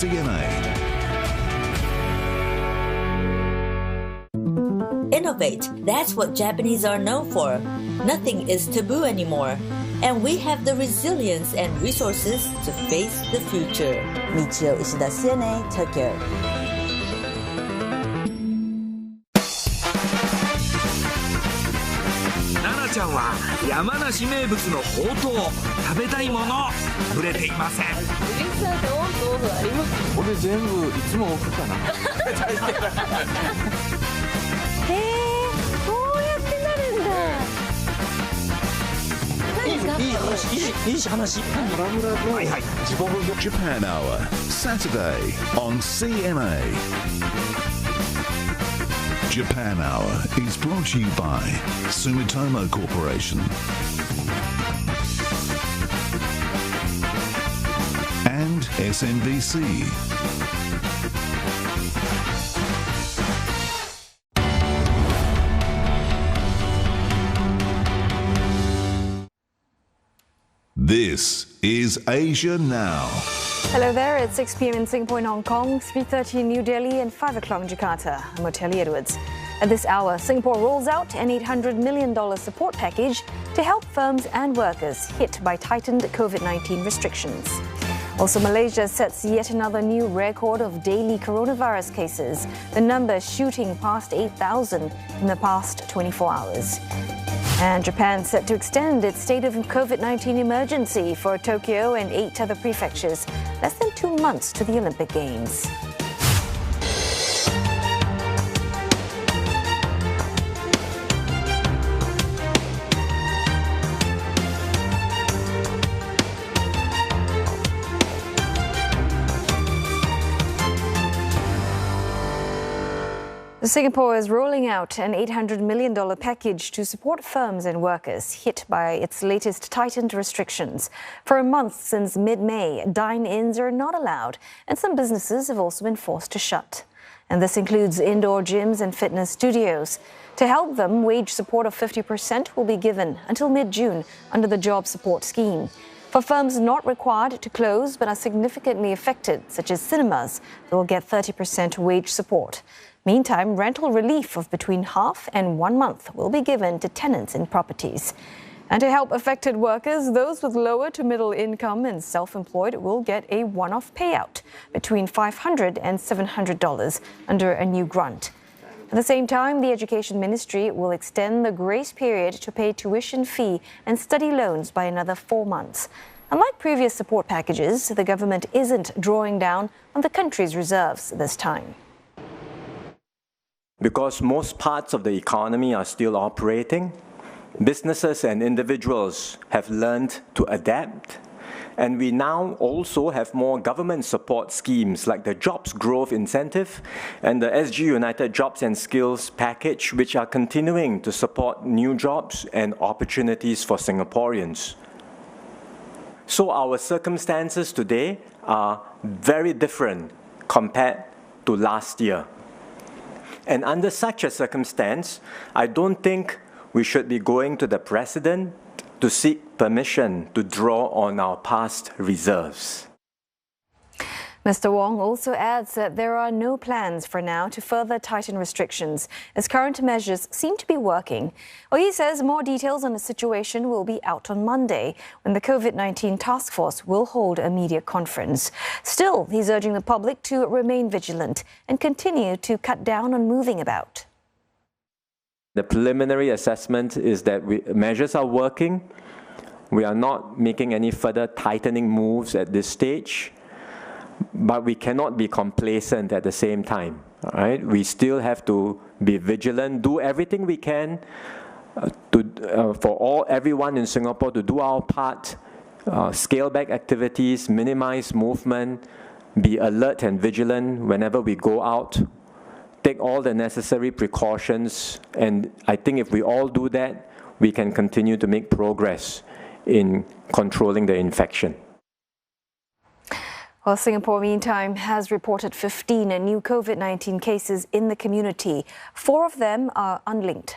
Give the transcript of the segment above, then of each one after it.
CNA. Innovate, that's what Japanese are known for. Nothing is taboo anymore. And we have the resilience and resources to face the future. Michio Ishida, CNA, Tokyo. 奈々ちゃんは山梨名物のほうとう、食べたいもの触れていません。俺全部いつも置くかな。こうやってなるんだ。いい話。はいはい。 Japan Hour, Saturday on CNA. Japan Hour is brought to you by Sumitomo Corporation and SMBC. This is Asia Now. Hello there, it's 6 p.m. in Singapore and Hong Kong, 3:30 in New Delhi and 5 o'clock in Jakarta. I'm Otelli Edwards. At this hour, Singapore rolls out an $800 million support package to help firms and workers hit by tightened COVID-19 restrictions. Also, Malaysia sets yet another new record of daily coronavirus cases, the number shooting past 8,000 in the past 24 hours. And Japan set to extend its state of COVID-19 emergency for Tokyo and 8 other prefectures, less than 2 months to the Olympic Games. Singapore is rolling out an $800 million package to support firms and workers hit by its latest tightened restrictions. For a month since mid-May, dine-ins are not allowed, and some businesses have also been forced to shut. And this includes indoor gyms and fitness studios. To help them, wage support of 50% will be given until mid-June under the Job Support Scheme. For firms not required to close but are significantly affected, such as cinemas, they will get 30% wage support. Meantime, rental relief of between half and 1 month will be given to tenants in properties. And to help affected workers, those with lower to middle income and self-employed will get a one-off payout between $500 and $700 under a new grant. At the same time, the Education Ministry will extend the grace period to pay tuition fee and study loans by another 4 months. Unlike previous support packages, the government isn't drawing down on the country's reserves this time. Because most parts of the economy are still operating, businesses and individuals have learned to adapt, and we now also have more government support schemes like the Jobs Growth Incentive and the SG United Jobs and Skills package, which are continuing to support new jobs and opportunities for Singaporeans. So our circumstances today are very different compared to last year. And under such a circumstance, I don't think we should be going to the President to seek permission to draw on our past reserves. Mr. Wong also adds that there are no plans for now to further tighten restrictions, as current measures seem to be working. Well, he says more details on the situation will be out on Monday, when the COVID-19 task force will hold a media conference. Still, he's urging the public to remain vigilant and continue to cut down on moving about. The preliminary assessment is that measures are working. We are not making any further tightening moves at this stage. But we cannot be complacent at the same time. All right? We still have to be vigilant, do everything we can for everyone in Singapore to do our part, scale back activities, minimize movement, be alert and vigilant whenever we go out, take all the necessary precautions, and I think if we all do that, we can continue to make progress in controlling the infection. Well, Singapore, meantime, has reported 15 new COVID-19 cases in the community. 4 of them are unlinked.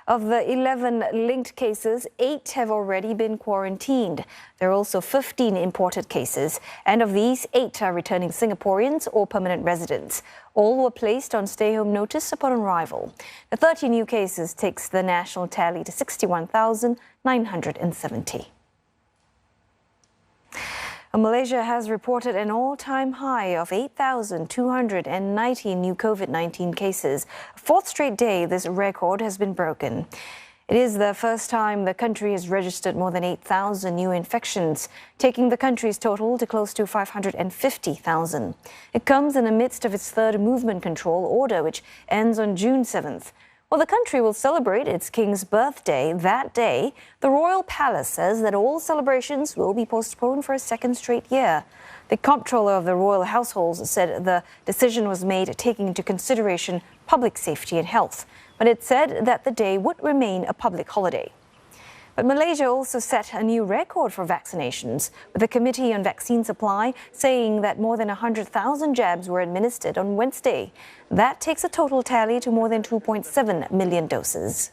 Of the 11 linked cases, 8 have already been quarantined. There are also 15 imported cases, and of these, 8 are returning Singaporeans or permanent residents. All were placed on stay-home notice upon arrival. The 30 new cases takes the national tally to 61,970. Malaysia has reported an all-time high of 8,290 new COVID-19 cases. A fourth straight day this record has been broken. It is the first time the country has registered more than 8,000 new infections, taking the country's total to close to 550,000. It comes in the midst of its third movement control order, which ends on June 7th. While the country will celebrate its king's birthday that day, the royal palace says that all celebrations will be postponed for a second straight year. The comptroller of the royal households said the decision was made taking into consideration public safety and health, but it said that the day would remain a public holiday. But Malaysia also set a new record for vaccinations, with the Committee on Vaccine Supply saying that more than 100,000 jabs were administered on Wednesday. That takes a total tally to more than 2.7 million doses.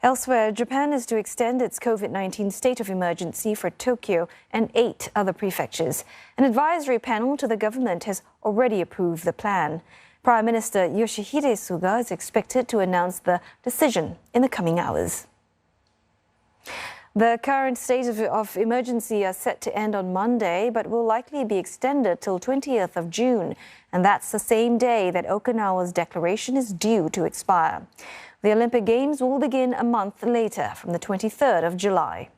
Elsewhere, Japan is to extend its COVID-19 state of emergency for Tokyo and 8 other prefectures. An advisory panel to the government has already approved the plan. Prime Minister Yoshihide Suga is expected to announce the decision in the coming hours. The current state of emergency is set to end on Monday, but will likely be extended till 20th of June, and that's the same day that Okinawa's declaration is due to expire. The Olympic Games will begin a month later, from the 23rd of July.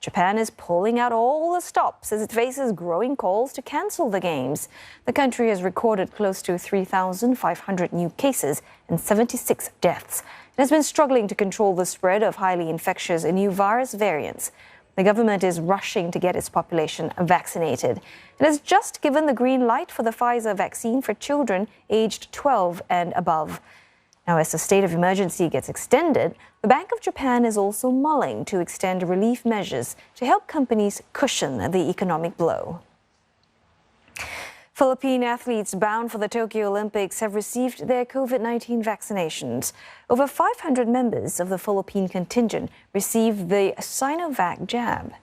Japan is pulling out all the stops as it faces growing calls to cancel the Games. The country has recorded close to 3,500 new cases and 76 deaths. It has been struggling to control the spread of highly infectious and new virus variants. The government is rushing to get its population vaccinated. It has just given the green light for the Pfizer vaccine for children aged 12 and above. Now, as the state of emergency gets extended, the Bank of Japan is also mulling to extend relief measures to help companies cushion the economic blow. Philippine athletes bound for the Tokyo Olympics have received their COVID-19 vaccinations. Over 500 members of the Philippine contingent received the Sinovac jab.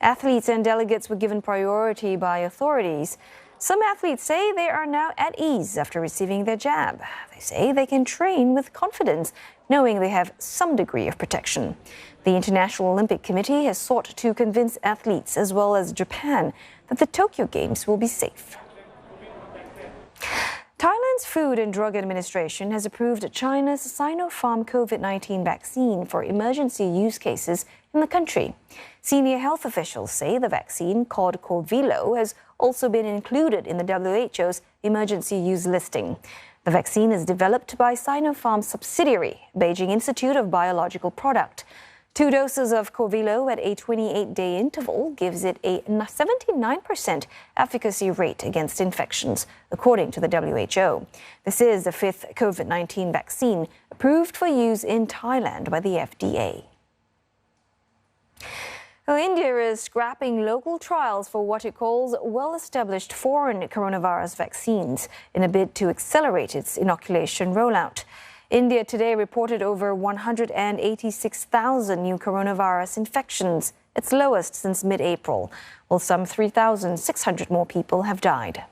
Athletes and delegates were given priority by authorities. Some athletes say they are now at ease after receiving their jab. They say they can train with confidence, knowing they have some degree of protection. The International Olympic Committee has sought to convince athletes as well as Japan that the Tokyo Games will be safe. Thailand's Food and Drug Administration has approved China's Sinopharm COVID-19 vaccine for emergency use cases in the country. Senior health officials say the vaccine, called Covilo, has also been included in the WHO's emergency use listing. The vaccine is developed by Sinopharm's subsidiary, Beijing Institute of Biological Product. 2 doses of Covilo at a 28-day interval gives it a 79% efficacy rate against infections, according to the WHO. This is the 5th COVID-19 vaccine approved for use in Thailand by the FDA. Well, India is scrapping local trials for what it calls well-established foreign coronavirus vaccines in a bid to accelerate its inoculation rollout. India today reported over 186,000 new coronavirus infections, its lowest since mid-April, while some 3,600 more people have died.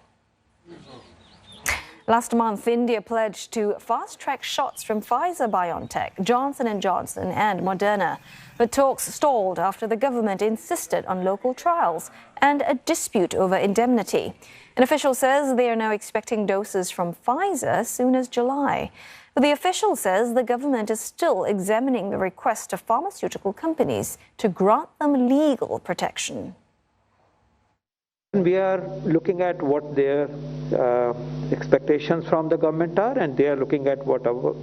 Last month, India pledged to fast-track shots from Pfizer-BioNTech, Johnson & Johnson and Moderna. But talks stalled after the government insisted on local trials and a dispute over indemnity. An official says they are now expecting doses from Pfizer as soon as July. But the official says the government is still examining the request of pharmaceutical companies to grant them legal protection. We are looking at what their expectations from the government are, and they are looking at what our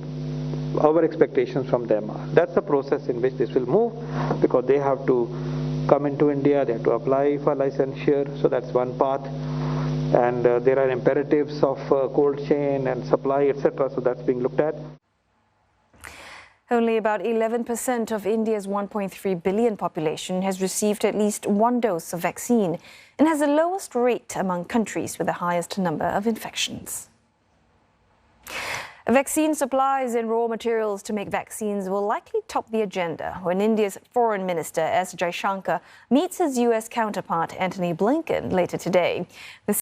expectations from them are. That's the process in which this will move, because they have to come into India, they have to apply for licensure, so that's one path. And there are imperatives of cold chain and supply, etc., so that's being looked at. Only about 11% of India's 1.3 billion population has received at least 1 dose of vaccine and has the lowest rate among countries with the highest number of infections. Vaccine supplies and raw materials to make vaccines will likely top the agenda when India's Foreign Minister S. Jaishankar meets his U.S. counterpart Antony Blinken later today. The